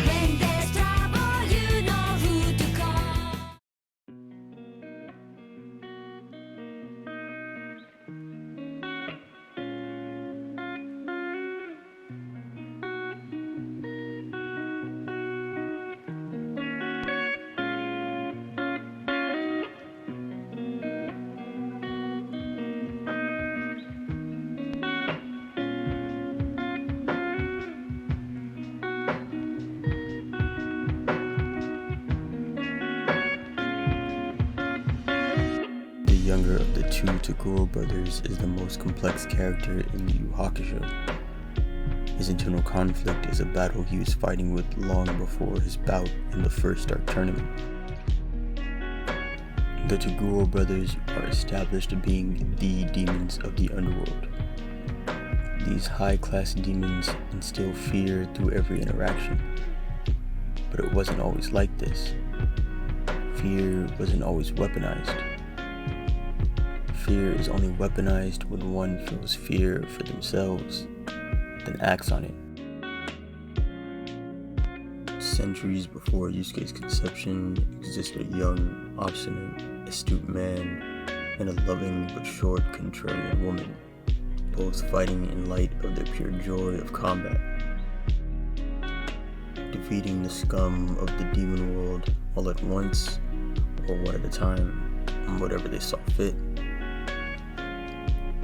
When there's trouble, you know who to call. The younger of the two Toguro brothers is the most complex character in Yu Hakusho. His internal conflict is a battle he was fighting with long before his bout in the first Dark Tournament. The Toguro brothers are established as being the demons of the underworld. These high-class demons instill fear through every interaction. But it wasn't always like this. Fear wasn't always weaponized. Fear is only weaponized when one feels fear for themselves, then acts on it. Centuries before Yusuke's conception existed a young, obstinate, astute man and a loving but short, contrarian woman, both fighting in light of their pure joy of combat. Defeating the scum of the demon world all at once, or one at a time, whatever they saw fit.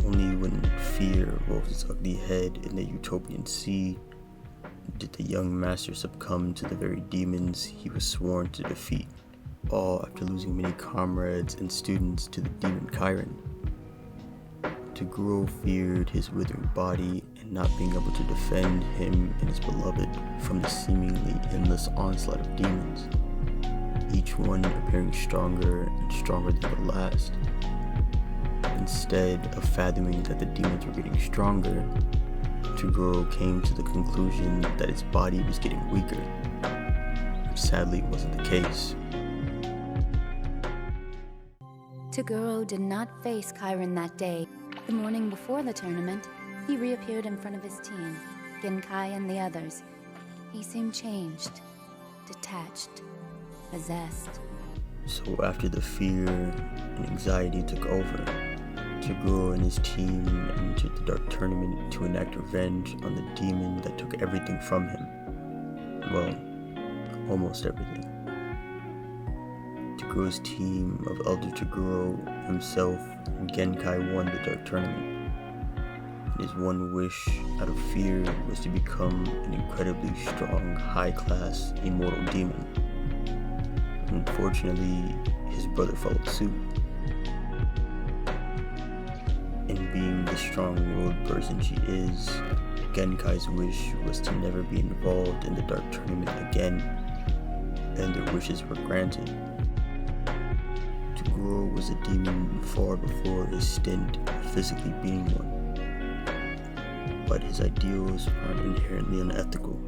Only when fear rose its ugly head in the utopian sea did the young master succumb to the very demons he was sworn to defeat, all after losing many comrades and students to the demon Chiron. Toguro feared his withering body and not being able to defend him and his beloved from the seemingly endless onslaught of demons, each one appearing stronger and stronger than the last. Instead of fathoming that the demons were getting stronger, Toguro came to the conclusion that his body was getting weaker, which sadly wasn't the case. Toguro did not face Chiron that day. The morning before the tournament, he reappeared in front of his team, Genkai and the others. He seemed changed, detached, possessed. So after the fear and anxiety took over, Toguro and his team entered the Dark Tournament to enact revenge on the demon that took everything from him. Well, almost everything. Toguro's team of Elder Toguro, himself, and Genkai won the Dark Tournament. And his one wish out of fear was to become an incredibly strong, high-class, immortal demon. Unfortunately, his brother followed suit. And being the strong-willed person she is, Genkai's wish was to never be involved in the Dark Tournament again, and their wishes were granted. Toguro was a demon far before his stint of physically being one, but his ideals aren't inherently unethical.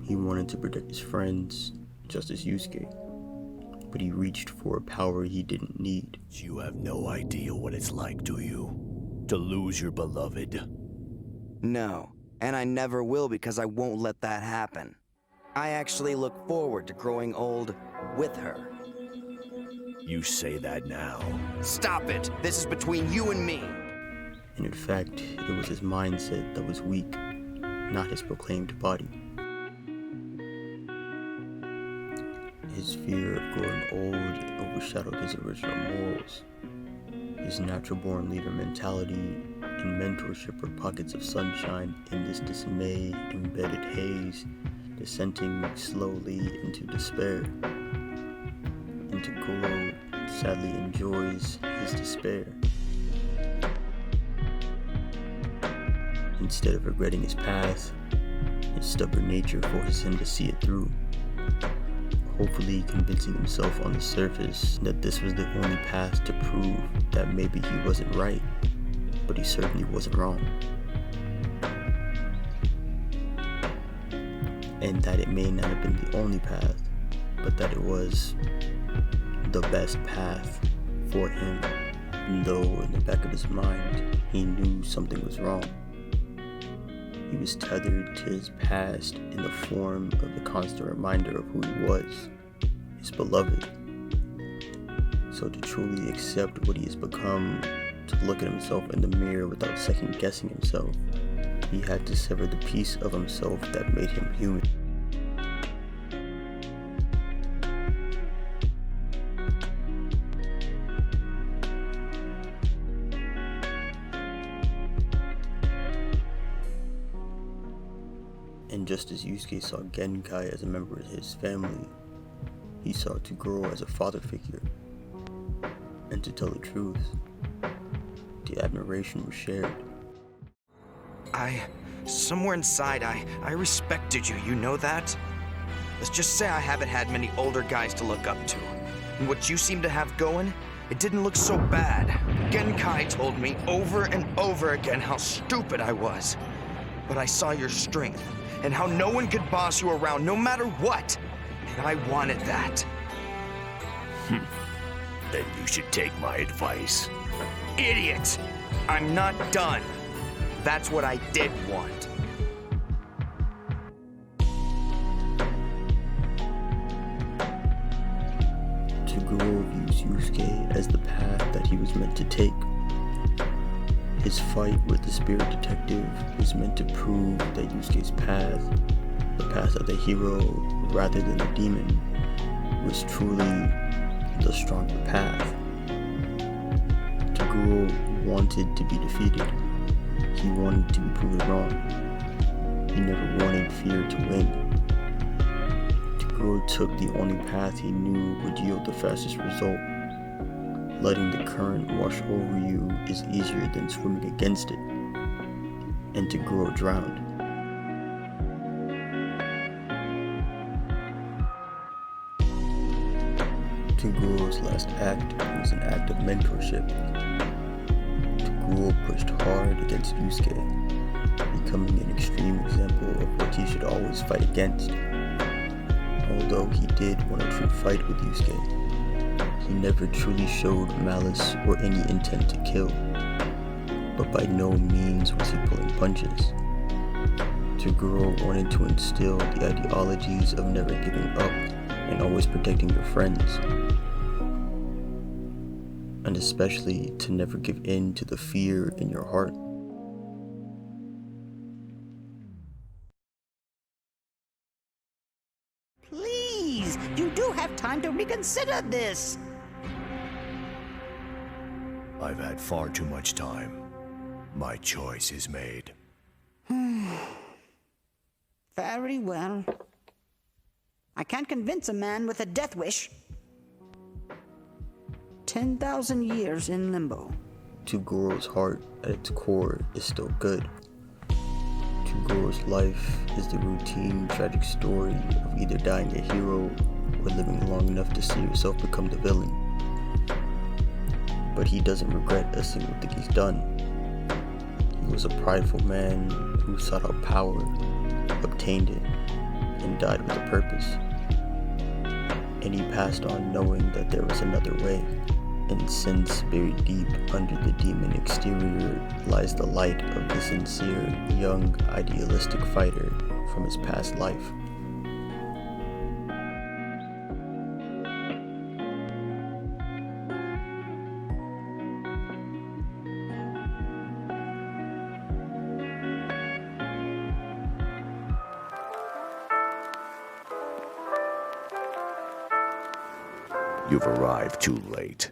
He wanted to protect his friends, just as Yusuke, but he reached for a power he didn't need. You have no idea what it's like, do you? To lose your beloved? No, and I never will because I won't let that happen. I actually look forward to growing old with her. You say that now. Stop it! This is between you and me! And in fact, it was his mindset that was weak, not his proclaimed body. His fear of growing old overshadowed his original morals. His natural-born leader mentality and mentorship were pockets of sunshine in this dismay-embedded haze, descending slowly into despair. And Toguro sadly enjoys his despair. Instead of regretting his path, his stubborn nature forces him to see it through, hopefully convincing himself on the surface that this was the only path to prove that maybe he wasn't right, but he certainly wasn't wrong. And that it may not have been the only path, but that it was the best path for him, though in the back of his mind, he knew something was wrong. He was tethered to his past in the form of the constant reminder of who he was, his beloved. So to truly accept what he has become, to look at himself in the mirror without second guessing himself, he had to sever the piece of himself that made him human. And just as Yusuke saw Genkai as a member of his family, he saw Toguro as a father figure. And to tell the truth, the admiration was shared. Somewhere inside, I respected you, you know that? Let's just say I haven't had many older guys to look up to. And what you seem to have going, it didn't look so bad. Genkai told me over and over again how stupid I was. But I saw your strength, and how no one could boss you around no matter what. And I wanted that. Then you should take my advice. Idiot! I'm not done. That's what I did want. Toguro views Yusuke as the path that he was meant to take. His fight with the spirit detective was meant to prove that Yusuke's path, the path of the hero rather than the demon, was truly the stronger path. Toguro wanted to be defeated. He wanted to be proven wrong. He never wanted fear to win. Toguro took the only path he knew would yield the fastest result. Letting the current wash over you is easier than swimming against it. And Toguro drowned. Toguro's last act was an act of mentorship. Toguro pushed hard against Yusuke, becoming an extreme example of what he should always fight against. Although he did want a true fight with Yusuke, he never truly showed malice or any intent to kill, but by no means was he pulling punches. Toguro wanted to instill the ideologies of never giving up and always protecting your friends, and especially to never give in to the fear in your heart. Please, you do have time to reconsider this. I've had far too much time. My choice is made. Very well. I can't convince a man with a death wish. 10,000 years in limbo. Toguro's heart, at its core, is still good. Togoro's life is the routine, tragic story of either dying a hero or living long enough to see yourself become the villain. But he doesn't regret a single thing he's done. He was a prideful man who sought out power, obtained it, and died with a purpose. And he passed on knowing that there was another way. And since buried deep under the demon exterior lies the light of the sincere, young, idealistic fighter from his past life. You've arrived too late.